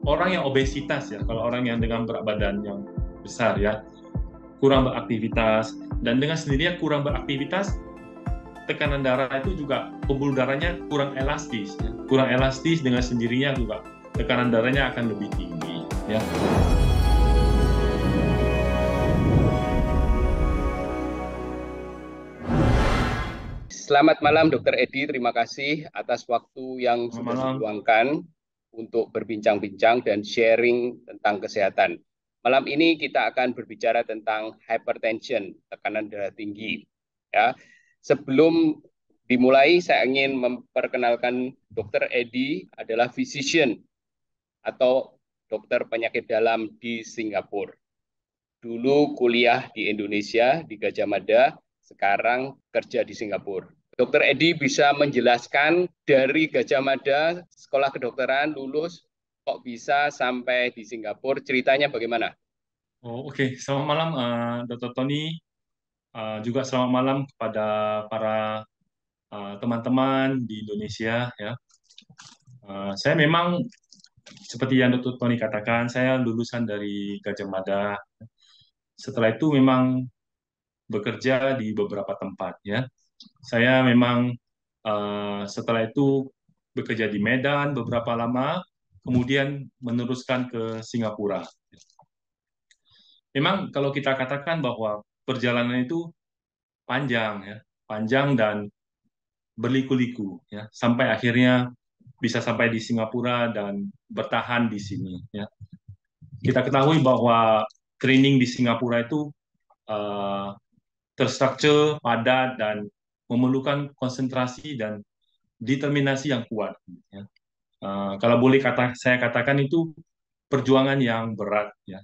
orang yang obesitas ya, kalau orang yang dengan berat badan yang besar ya, kurang beraktivitas, dan dengan sendirinya kurang beraktivitas, tekanan darah itu juga pembuluh darahnya kurang elastis ya. Kurang elastis dengan sendirinya juga tekanan darahnya akan lebih tinggi ya. Selamat malam, Dokter Edi. Terima kasih atas waktu yang Selamat sudah malam. diluangkan untuk berbincang-bincang dan sharing tentang kesehatan. Malam ini kita akan berbicara tentang hypertension, tekanan darah tinggi. Ya, sebelum dimulai, saya ingin memperkenalkan Dokter Edi adalah physician atau dokter penyakit dalam di Singapura. Dulu kuliah di Indonesia, di Gajah Mada, sekarang kerja di Singapura. Dokter Edi bisa menjelaskan dari Gajah Mada, sekolah kedokteran, lulus, kok bisa sampai di Singapura, ceritanya bagaimana? Oh, oke. Selamat malam, Dr. Tony. Juga selamat malam kepada para teman-teman di Indonesia ya. Saya memang seperti yang Dr. Tony katakan, saya lulusan dari Gajah Mada. Setelah itu memang bekerja di beberapa tempat ya. Saya memang setelah itu bekerja di Medan beberapa lama, kemudian meneruskan ke Singapura. Memang kalau kita katakan bahwa perjalanan itu panjang ya, panjang dan berliku-liku ya, sampai akhirnya bisa sampai di Singapura dan bertahan di sini ya. Kita ketahui bahwa training di Singapura itu uh, terstruktur, padat, dan memerlukan konsentrasi dan determinasi yang kuat. Ya. Kalau boleh saya katakan itu perjuangan yang berat ya.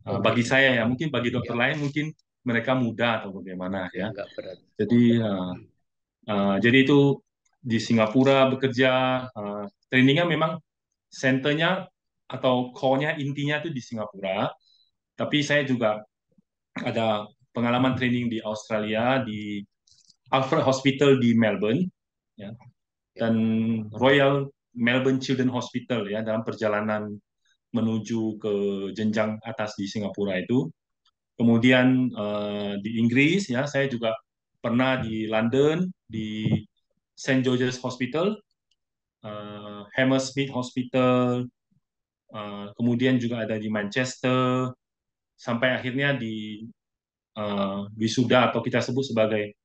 Bagi Oke, saya ya, mungkin bagi dokter ya, lain mungkin mereka mudah atau bagaimana ya ya. nggak berat. Jadi itu di Singapura bekerja, trainingnya memang centernya atau core-nya intinya itu di Singapura. Tapi saya juga ada pengalaman training di Australia di Alfred Hospital di Melbourne, ya, Ya. dan Royal Melbourne Children Hospital ya dalam perjalanan menuju ke jenjang atas di Singapura itu. Kemudian di Inggris ya saya juga pernah di London di Saint George's Hospital, Hammersmith Hospital, kemudian juga ada di Manchester, sampai akhirnya di wisuda atau kita sebut sebagai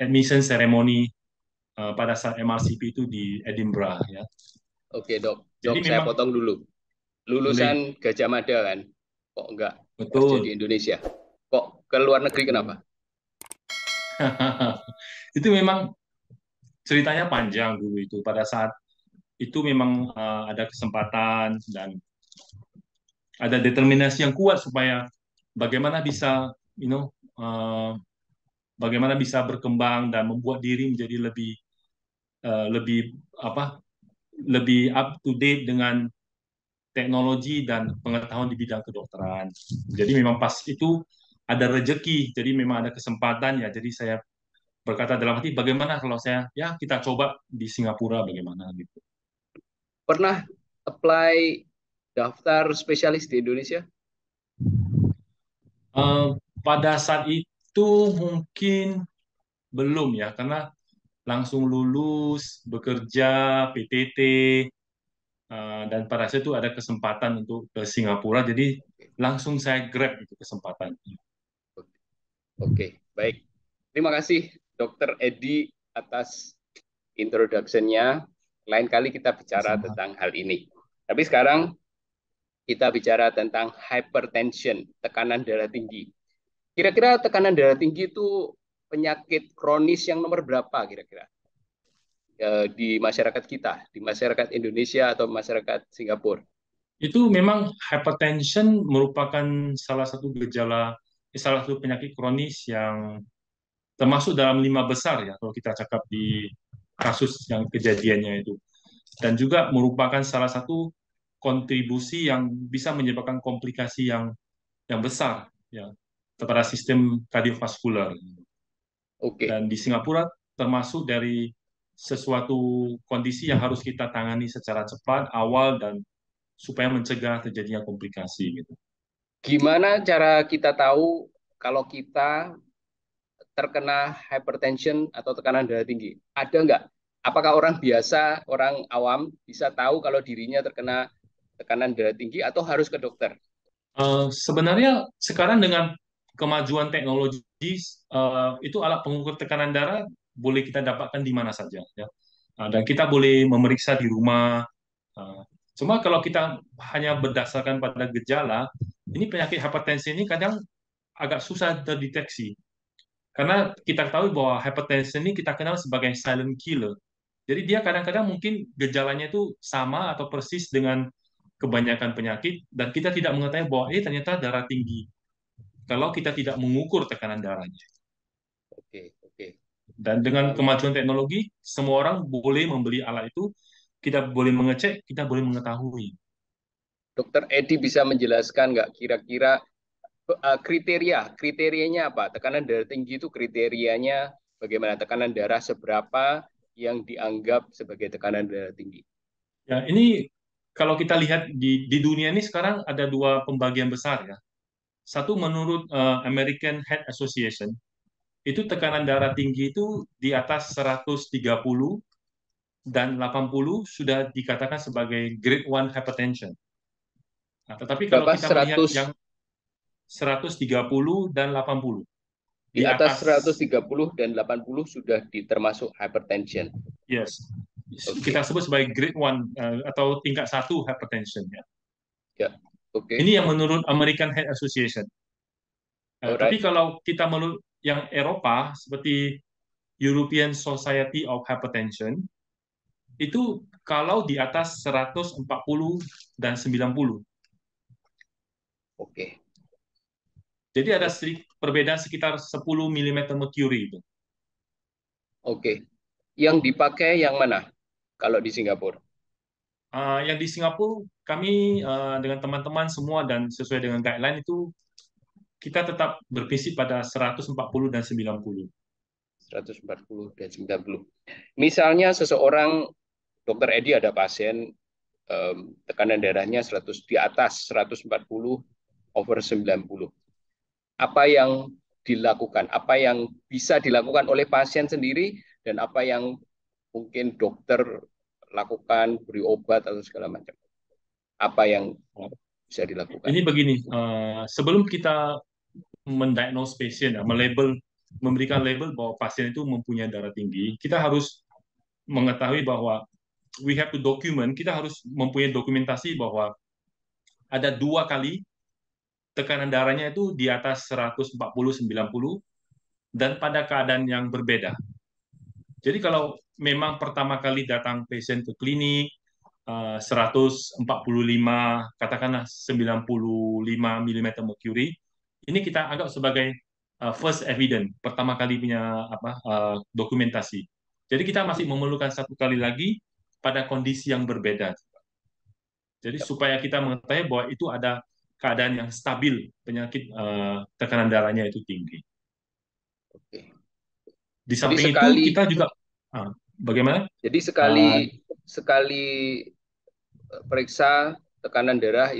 admission ceremony pada saat MRCP itu di Edinburgh ya. Oke, dok. Dok, Jadi saya memang potong dulu. Lulusan boleh, Gajah Mada kan? Kok nggak kerja di betul, Indonesia? Kok ke luar negeri kenapa? betul. Itu memang ceritanya panjang dulu itu. Pada saat itu memang ada kesempatan dan ada determinasi yang kuat supaya bagaimana bisa, uh, bagaimana bisa berkembang dan membuat diri menjadi lebih apa, lebih up to date dengan teknologi dan pengetahuan di bidang kedokteran. Jadi memang pas itu ada rezeki, jadi memang ada kesempatan ya. Jadi saya berkata dalam hati, bagaimana kalau saya, ya kita coba di Singapura bagaimana gitu. Pernah apply daftar spesialis di Indonesia? Eh, Pada saat itu mungkin belum ya, karena langsung lulus, bekerja, PTT, dan pada saat itu ada kesempatan untuk ke Singapura, jadi Oke, langsung saya grab itu kesempatan. oke, baik. Terima kasih Dokter Edi atas introduction-nya. Lain kali kita bicara Sama. tentang hal ini. Tapi sekarang kita bicara tentang hypertension, tekanan darah tinggi. Kira-kira tekanan darah tinggi itu penyakit kronis yang nomor berapa kira-kira di masyarakat kita, di masyarakat Indonesia atau masyarakat Singapura? Itu memang hypertension merupakan salah satu salah satu penyakit kronis yang termasuk dalam 5 besar ya kalau kita cakap di kasus yang kejadiannya itu. Dan juga merupakan salah satu kontribusi yang bisa menyebabkan komplikasi yang besar ya kepada sistem kardiovaskular. Oke, Dan di Singapura termasuk dari sesuatu kondisi yang harus kita tangani secara cepat, awal dan supaya mencegah terjadinya komplikasi gitu. Gimana cara kita tahu kalau kita terkena hypertension atau tekanan darah tinggi? Ada nggak? Apakah orang biasa, orang awam bisa tahu kalau dirinya terkena tekanan darah tinggi atau harus ke dokter? Sebenarnya sekarang dengan kemajuan teknologi, itu alat pengukur tekanan darah boleh kita dapatkan di mana saja, ya. Dan kita boleh memeriksa di rumah. Uh, Cuma kalau kita hanya berdasarkan pada gejala, ini penyakit hipertensi ini kadang agak susah terdeteksi. Karena kita tahu bahwa hipertensi ini kita kenal sebagai silent killer. Jadi dia kadang-kadang mungkin gejalanya itu sama atau persis dengan kebanyakan penyakit dan kita tidak mengetahui bahwa ternyata darah tinggi kalau kita tidak mengukur tekanan darahnya. Oke, oke. Dan dengan kemajuan teknologi, semua orang boleh membeli alat itu, kita boleh mengecek, kita boleh mengetahui. Dokter Edi bisa menjelaskan nggak kira-kira kriterianya apa? Tekanan darah tinggi itu kriterianya bagaimana? Tekanan darah seberapa yang dianggap sebagai tekanan darah tinggi? Ya, ini kalau kita lihat di dunia ini sekarang ada dua pembagian besar, ya. Satu menurut American Heart Association, itu tekanan darah tinggi itu di atas 130 dan 80 sudah dikatakan sebagai grade 1 hypertension. Nah, tetapi kalau Berapa? kita melihat 100 yang 130 dan 80 di di atas atas, 130 dan 80 sudah termasuk hypertension. yes, kita Oke. sebut sebagai grade 1 atau tingkat 1 hypertension, ya. Ya. Oke. Ini yang menurut American Heart Association. Tapi Alright. kalau kita menurut yang Eropa seperti European Society of Hypertension, itu kalau di atas 140 dan 90. Oke. Jadi ada Oke. perbedaan sekitar 10 mm mercury itu. Oke. Yang dipakai yang mana kalau di Singapura? Yang di Singapura kami dengan teman-teman semua dan sesuai dengan guideline itu kita tetap berprinsip pada 140 dan 90. 140 dan 90. Misalnya seseorang, Dokter Edi ada pasien tekanan darahnya 100 di atas 140 over 90. Apa yang dilakukan? Apa yang bisa dilakukan oleh pasien sendiri dan apa yang mungkin dokter lakukan, beri obat atau segala macam? Apa yang bisa dilakukan? Ini begini, sebelum kita mendiagnose pasien, ya, memberikan label bahwa pasien itu mempunyai darah tinggi, kita harus mengetahui bahwa we have to document, kita harus mempunyai dokumentasi bahwa ada 2 kali tekanan darahnya itu di atas 140-90 dan pada keadaan yang berbeda. Jadi kalau memang pertama kali datang pasien ke klinik 145, katakanlah 95 mm mercury, ini kita anggap sebagai first evidence, pertama kali punya dokumentasi. Jadi kita masih memerlukan 1 kali lagi pada kondisi yang berbeda. Jadi supaya kita mengetahui bahwa itu ada keadaan yang stabil, penyakit tekanan darahnya itu tinggi. Oke. Di Jadi samping itu sekali kita juga bagaimana? jadi Uh, sekali sekali periksa tekanan darah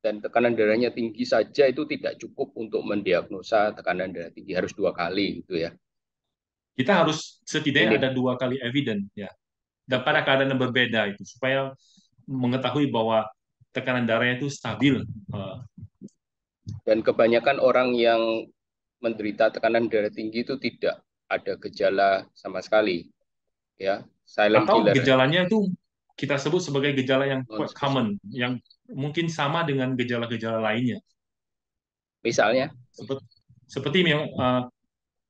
dan tekanan darahnya tinggi saja itu tidak cukup untuk mendiagnosa tekanan darah tinggi, harus 2 kali gitu ya. kita harus setidaknya Minim. ada 2 kali evidence, ya, dan pada Oke. keadaan yang berbeda itu supaya mengetahui bahwa tekanan darahnya itu stabil. Dan kebanyakan orang yang menderita tekanan darah tinggi itu tidak ada gejala sama sekali, ya, silent Atau killer, gejalanya itu kita sebut sebagai gejala yang non quite spesifik. common, yang mungkin sama dengan gejala-gejala lainnya. Misalnya, Seperti memang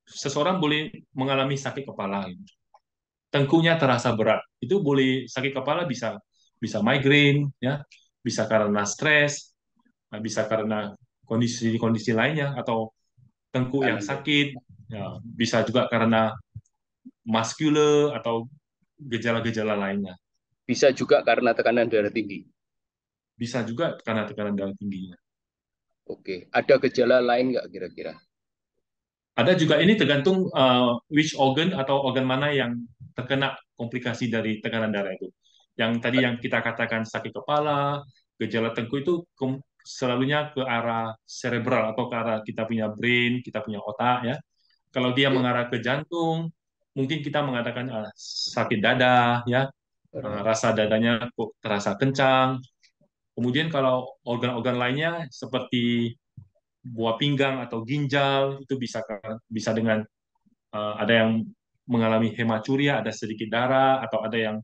seseorang boleh mengalami sakit kepala, tengkuknya terasa berat. Itu boleh sakit kepala, bisa bisa migrain, ya, bisa karena stres, bisa karena kondisi-kondisi lainnya atau tengkuk yang tekanan darah. sakit, ya, bisa juga karena muscular atau gejala-gejala lainnya. Bisa juga karena tekanan darah tinggi. Bisa juga karena tekanan darah tingginya. Oke, ada gejala lain nggak kira-kira? Ada juga, ini tergantung which organ atau organ mana yang terkena komplikasi dari tekanan darah itu. Yang tadi yang kita katakan sakit kepala, gejala tengku itu selalunya ke arah cerebral atau ke arah kita punya brain, kita punya otak ya. Kalau dia Oke. mengarah ke jantung, mungkin kita mengatakan sakit dada ya, rasa dadanya kok terasa kencang. Kemudian kalau organ-organ lainnya seperti buah pinggang atau ginjal itu bisa dengan ada yang mengalami hematuria, ada sedikit darah, atau ada yang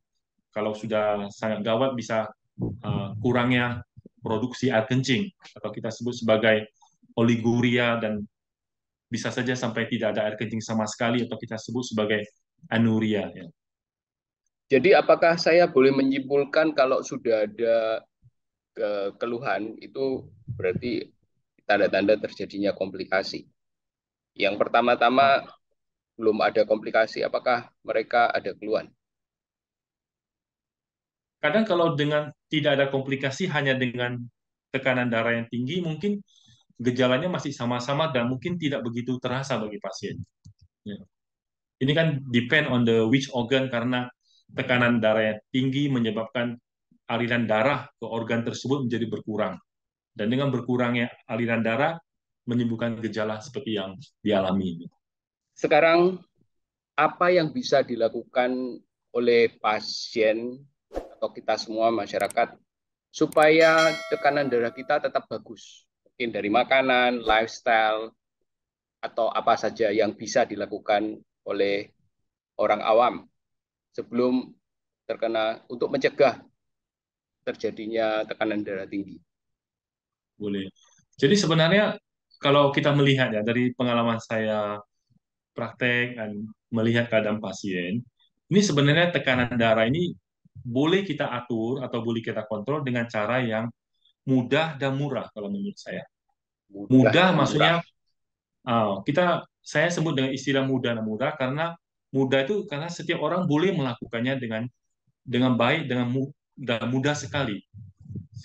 kalau sudah sangat gawat bisa kurangnya produksi air kencing atau kita sebut sebagai oliguria, dan bisa saja sampai tidak ada air kencing sama sekali atau kita sebut sebagai anuria ya. Jadi apakah saya boleh menyimpulkan kalau sudah ada keluhan itu berarti tanda-tanda terjadinya komplikasi? Yang pertama-tama Ah, belum ada komplikasi, apakah mereka ada keluhan? Kadang kalau dengan tidak ada komplikasi hanya dengan tekanan darah yang tinggi, mungkin gejalanya masih sama-sama dan mungkin tidak begitu terasa bagi pasien. Ya. Ini kan depend on the which organ, karena tekanan darah yang tinggi menyebabkan aliran darah ke organ tersebut menjadi berkurang. Dan dengan berkurangnya aliran darah menimbulkan gejala seperti yang dialami. Sekarang apa yang bisa dilakukan oleh pasien atau kita semua masyarakat supaya tekanan darah kita tetap bagus? Mungkin dari makanan, lifestyle, atau apa saja yang bisa dilakukan oleh orang awam sebelum terkena untuk mencegah terjadinya tekanan darah tinggi. Boleh. Jadi sebenarnya kalau kita melihat ya dari pengalaman saya praktek dan melihat keadaan pasien, ini sebenarnya tekanan darah ini boleh kita atur atau boleh kita kontrol dengan cara yang mudah dan murah kalau menurut saya. Mudah Mudah dan murah. maksudnya saya sebut dengan istilah mudah dan murah karena mudah itu karena setiap orang boleh melakukannya dengan baik, dan mudah sekali.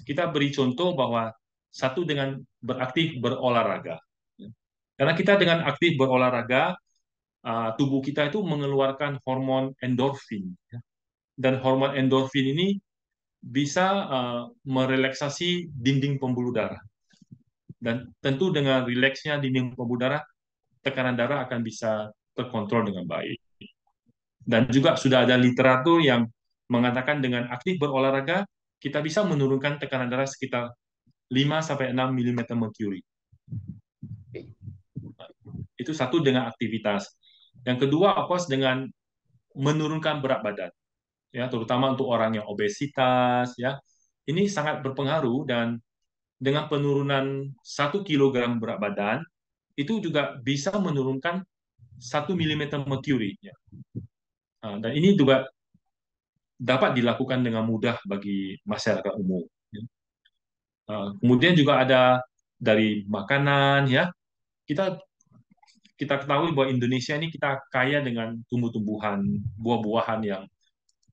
Kita beri contoh bahwa satu dengan beraktif berolahraga. Karena kita dengan aktif berolahraga, tubuh kita itu mengeluarkan hormon endorfin. Dan hormon endorfin ini bisa merelaksasi dinding pembuluh darah. Dan tentu dengan rileksnya dinding pembuluh darah, tekanan darah akan bisa terkontrol dengan baik. Dan juga sudah ada literatur yang mengatakan dengan aktif berolahraga, kita bisa menurunkan tekanan darah sekitar 5-6 mm merkuri. Itu satu dengan aktivitas. Yang kedua, of course, dengan menurunkan berat badan, ya, terutama untuk orang yang obesitas, ya, ini sangat berpengaruh. Dan dengan penurunan 1 kg berat badan, itu juga bisa menurunkan 1 mm merkuri. Ya. Dan ini juga dapat dilakukan dengan mudah bagi masyarakat umum. Ya. Kemudian juga ada dari makanan, ya. Kita kita ketahui bahwa Indonesia ini kita kaya dengan tumbuh-tumbuhan, buah-buahan yang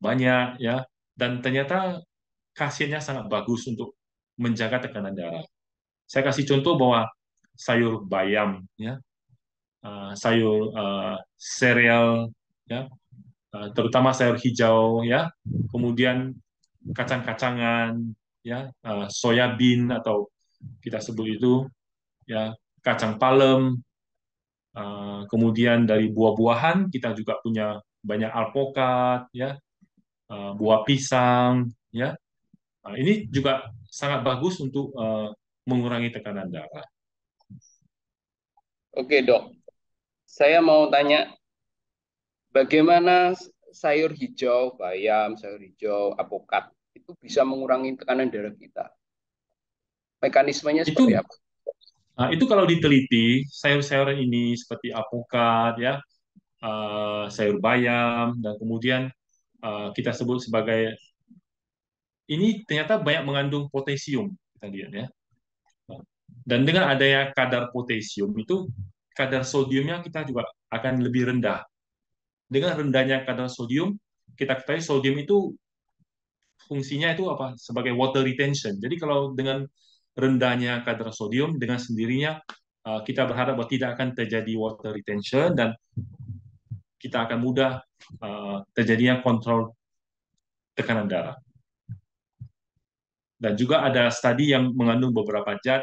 banyak, ya, dan ternyata khasiatnya sangat bagus untuk menjaga tekanan darah. Saya kasih contoh bahwa sayur bayam, ya, sayur sereal, ya, terutama sayur hijau, ya, kemudian kacang-kacangan, ya, soya bean atau kita sebut itu, ya, kacang palem. Kemudian dari buah-buahan kita juga punya banyak alpokat, ya, buah pisang, ya. Ini juga sangat bagus untuk mengurangi tekanan darah. Oke dok, saya mau tanya bagaimana sayur hijau, bayam, sayur hijau, apokat itu bisa mengurangi tekanan darah kita. Mekanismenya Itu seperti apa? itu kalau diteliti sayur-sayuran ini seperti alpukat, ya, sayur bayam, dan kemudian kita sebut sebagai ini ternyata banyak mengandung potasium, kita lihat ya. Dan dengan adanya kadar potasium itu, kadar sodiumnya kita juga akan lebih rendah. Dengan rendahnya kadar sodium, kita ketahui sodium itu fungsinya itu apa? Sebagai water retention. Jadi kalau dengan rendahnya kadar sodium, dengan sendirinya kita berharap bahwa tidak akan terjadi water retention dan kita akan mudah terjadinya kontrol tekanan darah. Dan juga ada studi yang mengandung beberapa zat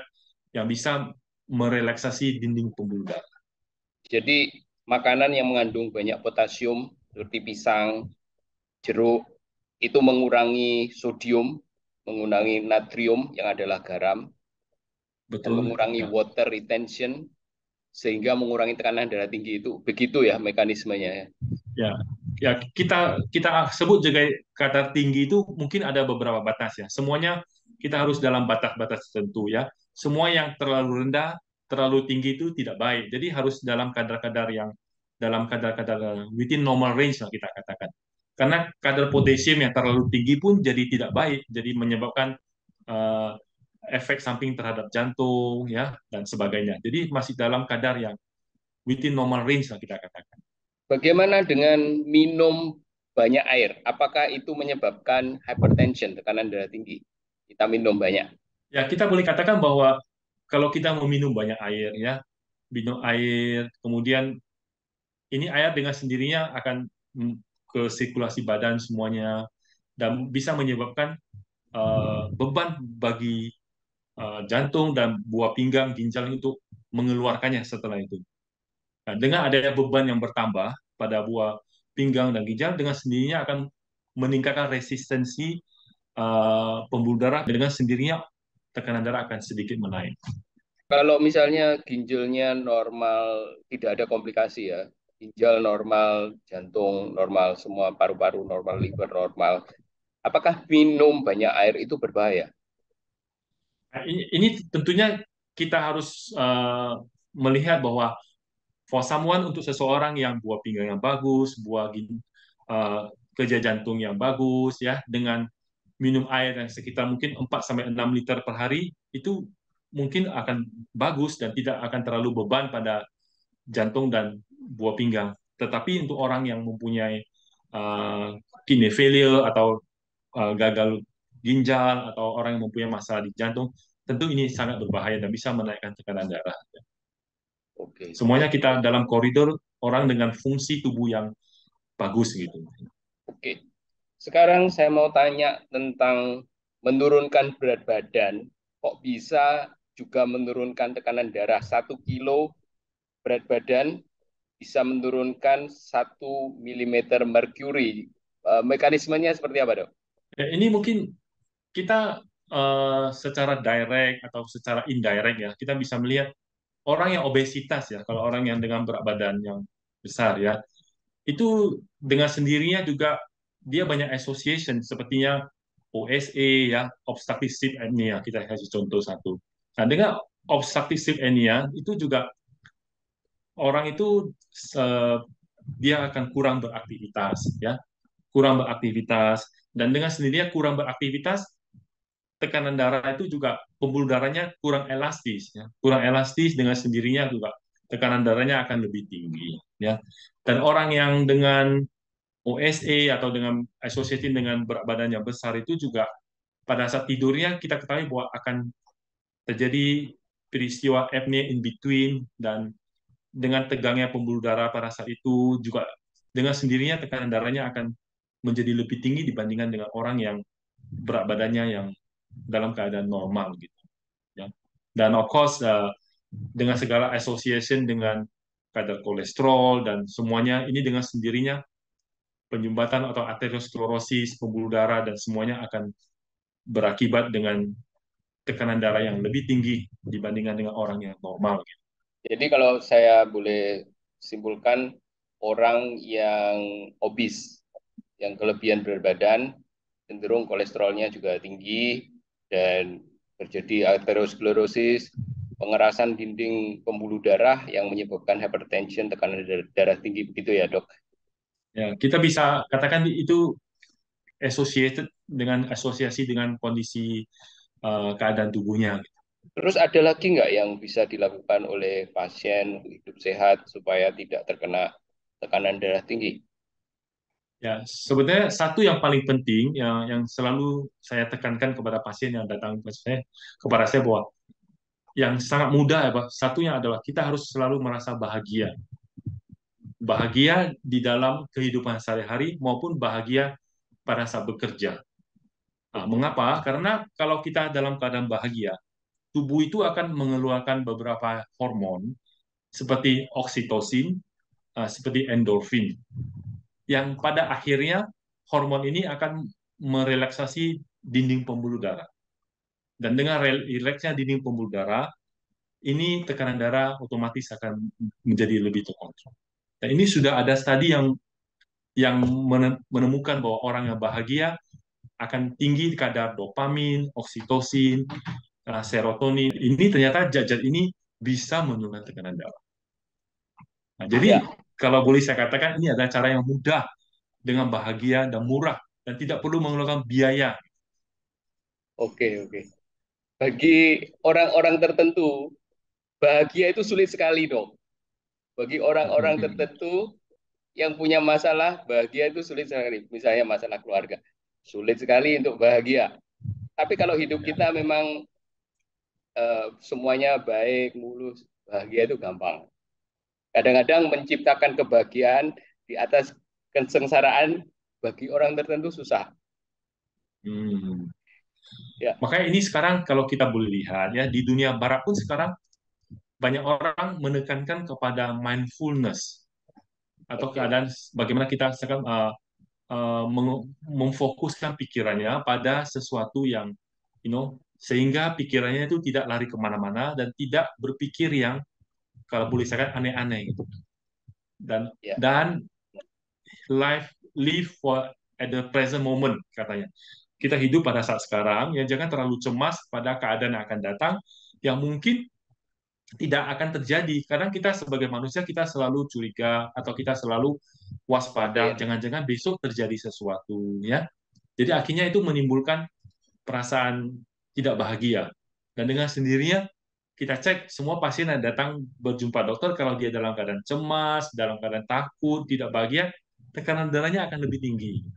yang bisa merelaksasi dinding pembuluh darah. Jadi makanan yang mengandung banyak potasium seperti pisang, jeruk itu mengurangi sodium, mengurangi natrium yang adalah garam, dan Betul, mengurangi ya. water retention sehingga mengurangi tekanan darah tinggi itu. Begitu ya mekanismenya ya. Ya, ya kita kita sebut juga kadar tinggi itu mungkin ada beberapa batas ya. Semuanya kita harus dalam batas-batas tertentu ya. Semua yang terlalu rendah, terlalu tinggi itu tidak baik. Jadi harus dalam kadar-kadar yang dalam kadar-kadar within normal range lah kita katakan. Karena kadar potasium yang terlalu tinggi pun jadi tidak baik, jadi menyebabkan eh, efek samping terhadap jantung ya dan sebagainya. Jadi masih dalam kadar yang within normal range lah kita katakan. Bagaimana dengan minum banyak air? Apakah itu menyebabkan hypertension, tekanan darah tinggi? Kita minum banyak. Ya, kita boleh katakan bahwa kalau kita meminum banyak air, ya, minum air, kemudian ini air dengan sendirinya akan ke sirkulasi badan semuanya dan bisa menyebabkan beban bagi jantung dan buah pinggang, ginjal untuk mengeluarkannya setelah itu. Nah, dengan adanya beban yang bertambah pada buah pinggang dan ginjal, dengan sendirinya akan meningkatkan resistensi pembuluh darah, dan dengan sendirinya tekanan darah akan sedikit menaik. Kalau misalnya ginjalnya normal, tidak ada komplikasi ya. Ginjal normal, jantung normal, semua paru-paru normal, liver normal. Apakah minum banyak air itu berbahaya? Nah, ini tentunya kita harus melihat bahwa for someone, untuk seseorang yang buah pinggang yang bagus, kerja jantung yang bagus, ya, dengan minum air yang sekitar mungkin 4 sampai 6 liter per hari, itu mungkin akan bagus dan tidak akan terlalu beban pada jantung dan buah pinggang. Tetapi untuk orang yang mempunyai uh, kidney failure atau gagal ginjal atau orang yang mempunyai masalah di jantung, tentu ini sangat berbahaya dan bisa menaikkan tekanan darah. Oke, Semuanya kita dalam koridor orang dengan fungsi tubuh yang bagus gitu. oke. Sekarang saya mau tanya tentang menurunkan berat badan. Kok bisa juga menurunkan tekanan darah? 1 kilo berat badan bisa menurunkan 1 milimeter merkuri. Mekanismenya seperti apa, Dok? Ya, ini mungkin kita secara direct atau secara indirect ya, kita bisa melihat orang yang obesitas ya, kalau orang yang dengan berat badan yang besar ya, itu dengan sendirinya juga dia banyak association sepertinya OSA ya, obstructive sleep apnea, kita kasih contoh satu. Nah, dengan obstructive sleep apnea itu juga orang itu eh, dia akan kurang beraktivitas ya, kurang beraktivitas, dan dengan sendirinya kurang beraktivitas, tekanan darah itu juga pembuluh darahnya kurang elastis ya, kurang elastis, dengan sendirinya juga tekanan darahnya akan lebih tinggi ya. Dan orang yang dengan OSA atau dengan associated dengan berat badan yang besar itu juga pada saat tidurnya kita ketahui bahwa akan terjadi peristiwa apnea in between, dan dengan tegangnya pembuluh darah pada saat itu juga dengan sendirinya tekanan darahnya akan menjadi lebih tinggi dibandingkan dengan orang yang berat badannya yang dalam keadaan normal gitu ya. Dan of course dengan segala association dengan kadar kolesterol dan semuanya ini, dengan sendirinya penyumbatan atau arteriosklerosis pembuluh darah dan semuanya akan berakibat dengan tekanan darah yang lebih tinggi dibandingkan dengan orang yang normal gitu. Jadi kalau saya boleh simpulkan, orang yang obes, yang kelebihan berat badan, cenderung kolesterolnya juga tinggi dan terjadi arteriosklerosis, pengerasan dinding pembuluh darah yang menyebabkan hypertension, tekanan darah tinggi, begitu ya, Dok? Ya, kita bisa katakan itu associated dengan asosiasi dengan kondisi keadaan tubuhnya. Terus ada lagi nggak yang bisa dilakukan oleh pasien untuk hidup sehat supaya tidak terkena tekanan darah tinggi? Ya, sebenarnya satu yang paling penting yang selalu saya tekankan kepada pasien yang datang kepada saya bahwa yang sangat mudah ya, Pak. Satunya adalah kita harus selalu merasa bahagia. Bahagia di dalam kehidupan sehari-hari maupun bahagia pada saat bekerja. Nah, mengapa? Karena kalau kita dalam keadaan bahagia, tubuh itu akan mengeluarkan beberapa hormon seperti oksitosin, seperti endorfin, yang pada akhirnya hormon ini akan merelaksasi dinding pembuluh darah. Dan dengan rileksnya dinding pembuluh darah, ini tekanan darah otomatis akan menjadi lebih terkontrol. Dan ini sudah ada studi yang menemukan bahwa orang yang bahagia akan tinggi kadar dopamin, oksitosin, serotonin. Ini ternyata zat-zat ini bisa menurunkan tekanan darah. Nah, jadi Ya, kalau boleh saya katakan ini adalah cara yang mudah dengan bahagia dan murah dan tidak perlu mengeluarkan biaya. oke, oke. Bagi orang-orang tertentu, bahagia itu sulit sekali, dok. Bagi orang-orang tertentu yang punya masalah, bahagia itu sulit sekali. Misalnya masalah keluarga, sulit sekali untuk bahagia. Tapi kalau hidup Ya, kita memang semuanya baik, mulus, bahagia itu gampang. Kadang-kadang menciptakan kebahagiaan di atas kesengsaraan bagi orang tertentu susah. hmm. Ya, Makanya ini sekarang kalau kita boleh lihat ya di dunia barat pun sekarang banyak orang menekankan kepada mindfulness atau oke. keadaan bagaimana kita sekarang memfokuskan pikirannya pada sesuatu yang sehingga pikirannya itu tidak lari kemana-mana dan tidak berpikir yang kalau boleh saya katakan aneh-aneh gitu. dan Ya, dan live for at the present moment katanya. Kita hidup pada saat sekarang, ya jangan terlalu cemas pada keadaan yang akan datang yang mungkin tidak akan terjadi. Kadang kita sebagai manusia kita selalu curiga atau kita selalu waspada, khawatir. jangan-jangan besok terjadi sesuatu ya. Jadi akhirnya itu menimbulkan perasaan tidak bahagia. Dan dengan sendirinya kita cek semua pasien yang datang berjumpa dokter kalau dia dalam keadaan cemas, dalam keadaan takut, tidak bahagia, tekanan darahnya akan lebih tinggi.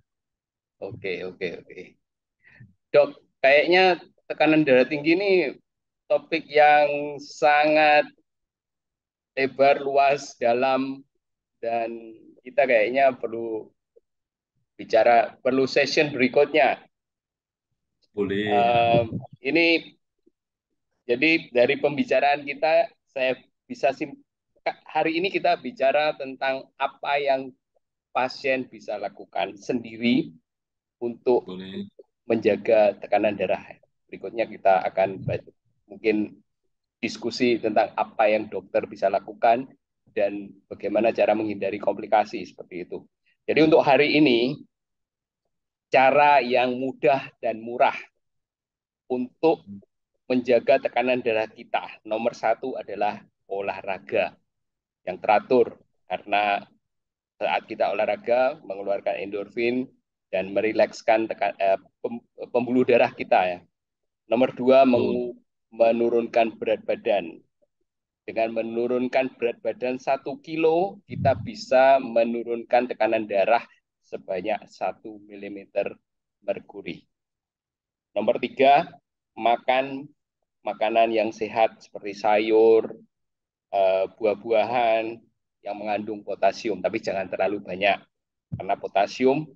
Oke, oke, oke. Dok, kayaknya tekanan darah tinggi ini topik yang sangat lebar, luas, dalam, dan kita kayaknya perlu session berikutnya. Boleh. Ini jadi dari pembicaraan kita, saya bisa hari ini kita bicara tentang apa yang pasien bisa lakukan sendiri untuk Boleh. menjaga tekanan darah. Berikutnya kita akan mungkin diskusi tentang apa yang dokter bisa lakukan dan bagaimana cara menghindari komplikasi seperti itu. Jadi untuk hari ini, cara yang mudah dan murah untuk menjaga tekanan darah kita. Nomor satu adalah olahraga yang teratur, karena saat kita olahraga mengeluarkan endorfin dan merilekskan pembuluh darah kita ya. Nomor dua, Betul. menurunkan berat badan. Dengan menurunkan berat badan 1 kilo, kita bisa menurunkan tekanan darah sebanyak 1 mm merkuri. Nomor tiga, makan makanan yang sehat seperti sayur, buah-buahan yang mengandung potasium, tapi jangan terlalu banyak karena potasium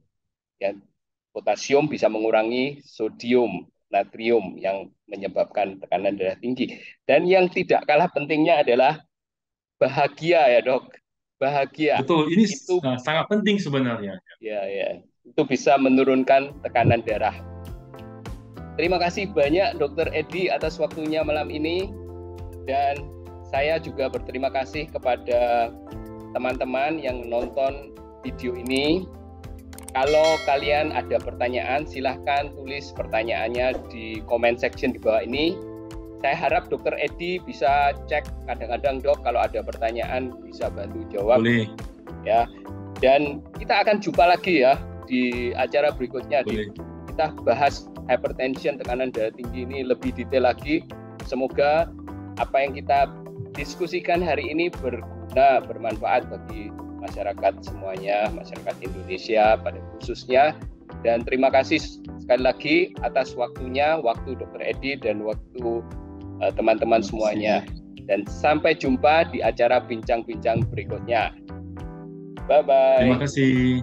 bisa mengurangi sodium, natrium yang menyebabkan tekanan darah tinggi. Dan yang tidak kalah pentingnya adalah bahagia ya dok. Bahagia Betul, ini itu sangat penting sebenarnya. ya ya itu bisa menurunkan tekanan darah. Terima kasih banyak Dokter Edi atas waktunya malam ini, dan saya juga berterima kasih kepada teman-teman yang nonton video ini. Kalau kalian ada pertanyaan, silahkan tulis pertanyaannya di comment section di bawah ini. Saya harap Dokter Edi bisa cek kadang-kadang dok, kalau ada pertanyaan bisa bantu jawab. Boleh. Ya, dan kita akan jumpa lagi ya di acara berikutnya. Kita bahas hypertension, tekanan darah tinggi ini lebih detail lagi. Semoga apa yang kita diskusikan hari ini berguna, bermanfaat bagi masyarakat semuanya, masyarakat Indonesia pada khususnya. Dan terima kasih sekali lagi atas waktunya, waktu Dr. Edi dan waktu teman-teman semuanya. Dan sampai jumpa di acara bincang-bincang berikutnya. Bye-bye. Terima kasih.